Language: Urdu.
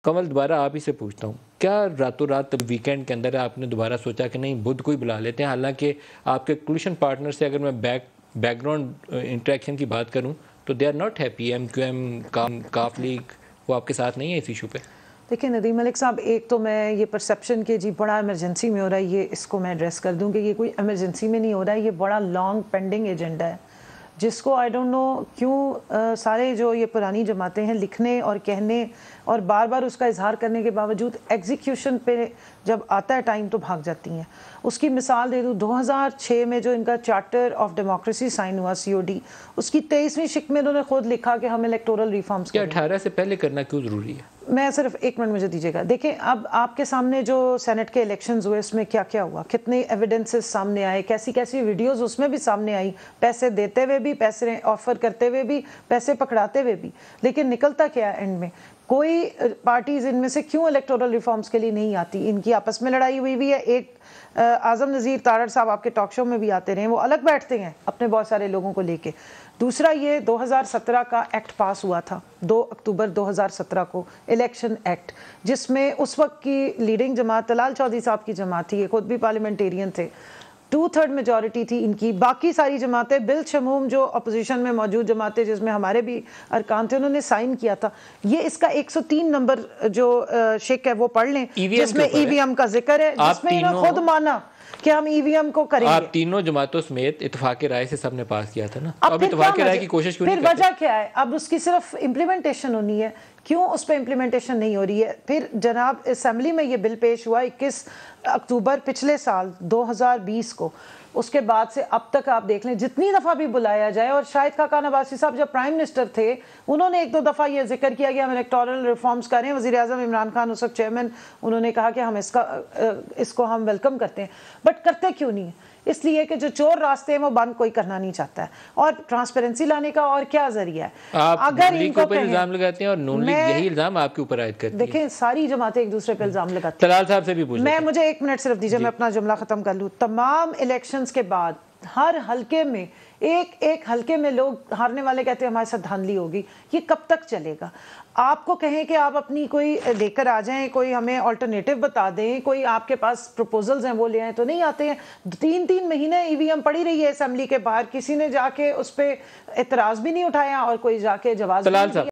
کمل دوبارہ آپ ہی سے پوچھتا ہوں، کیا راتوں رات ویکینڈ کے اندر آپ نے دوبارہ سوچا کہ نہیں بدھ کو ہی بلا لیتے ہیں؟ حالانکہ آپ کے کولیشن پارٹنر سے اگر میں بیک گراؤنڈ انٹریکشن کی بات کروں تو they are not happy, M Q M کاف لیگ وہ آپ کے ساتھ نہیں ہے اس ایشو پہ؟ دیکھیں ندیم ملک صاحب، ایک تو میں یہ پرسیپشن کہ جی بڑا ایمرجنسی میں ہو رہا ہے، یہ اس کو میں ایڈریس کر دوں کہ یہ کوئی ایمرجنسی میں نہیں ہو رہا ہے، یہ بڑا لانگ پینڈنگ ایجنڈا ہے جس کو آئی ڈونٹ نو کیوں سارے جو یہ پرانی جماعتیں ہیں لکھنے اور کہنے اور بار بار اس کا اظہار کرنے کے باوجود ایگزیکیوشن پہ جب آتا ہے ٹائم تو بھاگ جاتی ہیں۔ اس کی مثال دے دوں، 2006 میں جو ان کا چارٹر آف ڈیموکریسی سائن ہوا COD، اس کی 23ویں شق میں انہوں نے خود لکھا کہ ہم الیکٹورل ریفارمز کیا 18 سے پہلے کرنا کیوں ضروری ہے؟ میں صرف ایک منٹ مجھے دیجیے گا۔ دیکھیں اب آپ کے سامنے جو سینٹ کے الیکشنز ہوئے اس میں کیا کیا ہوا، کتنے ایویڈنسز سامنے آئے، کیسی کیسی ویڈیوز اس میں بھی سامنے آئی، پیسے دیتے ہوئے بھی، پیسے آفر کرتے ہوئے بھی، پیسے پکڑاتے ہوئے بھی، لیکن نکلتا کیا ہے اینڈ میں؟ کوئی پارٹیز ان میں سے کیوں الیکٹورل ریفارمز کے لیے نہیں آتی؟ ان کی آپس میں لڑائی ہوئی بھی ہے۔ ایک اعظم نذیر تارڑ صاحب آپ کے ٹاک شو میں بھی آتے رہے ہیں، وہ الگ بیٹھتے ہیں اپنے بہت سارے لوگوں کو لے کے۔ دوسرا یہ 2017 کا ایکٹ پاس ہوا تھا 2 اکتوبر 2017 کو، الیکشن ایکٹ، جس میں اس وقت کی لیڈنگ جماعت طلال چودھری صاحب کی جماعت تھی، یہ خود بھی پارلیمنٹیرین تھے، 2/3 میجورٹی تھی ان کی، باقی ساری جماعتیں بالشموم جو اپوزیشن میں موجود جماعتیں جس میں ہمارے بھی ارکان تھے انہوں نے سائن کیا تھا۔ یہ اس کا 103 نمبر جو شک ہے وہ پڑھ لیں جس میں EVM کا ذکر ہے، جس میں انہوں نے خود مانا کہ ہم EVM کو کریں گے۔ آپ تینوں جماعتوں سمیت اتفاق رائے سے سب نے پاس کیا تھا نا، اب اتفاق رائے کی کوشش کیوں نہیں کرتے؟ کرتے؟ پھر وجہ کیا ہے؟ اب اس کی صرف امپلیمنٹیشن ہونی ہے، کیوں اس پہ امپلیمنٹیشن نہیں ہو رہی ہے؟ پھر جناب اسمبلی میں یہ بل پیش ہوا 21 اکتوبر پچھلے سال 2020 کو، اس کے بعد سے اب تک آپ دیکھ لیں جتنی دفعہ بھی بلایا جائے، اور شاہد خاقان عباسی صاحب جب پرائم منسٹر تھے انہوں نے 1-2 دفعہ یہ ذکر کیا کہ ہم الیکٹورل ریفارمز کریں، وزیر اعظم عمران خان اس وقت چیئرمین، انہوں نے کہا کہ ہم اس کو ہم ویلکم کرتے ہیں، بٹ کرتے کیوں نہیں ہیں؟ اس لیے کہ جو چور راستے ہیں وہ بند کوئی کرنا نہیں چاہتا ہے، اور ٹرانسپیرنسی لانے کا اور کیا ذریعہ ہے؟ آپ اگر لیگ کے اوپر الزام لگاتے ہیں اور نون لیگ یہی الزام آپ کے اوپر عائد کرتی ہے۔ دیکھیں ساری جماعتیں ایک دوسرے پہ الزام لگاتی ہیں۔ طلال صاحب سے بھی پوچھیں، مجھے 1 منٹ صرف دیجئے، میں اپنا جملہ ختم کر لوں۔ تمام الیکشنز کے بعد ہر حلقے میں ایک حلقے میں لوگ ہارنے والے کہتے ہیں ہمارے ساتھ دھاندلی ہوگی، یہ کب تک چلے گا؟ آپ کو کہیں کہ آپ اپنی کوئی لے کر آ جائیں، کوئی ہمیں آلٹرنیٹو بتا دیں، کوئی آپ کے پاس پروپوزلز ہیں وہ لے آئیں، تو نہیں آتے ہیں۔ 3 مہینے EVM پڑی رہی ہے اسمبلی کے باہر، کسی نے جا کے اس پہ اعتراض بھی نہیں اٹھایا اور کوئی جا کے جواز بھی نہیں دیا۔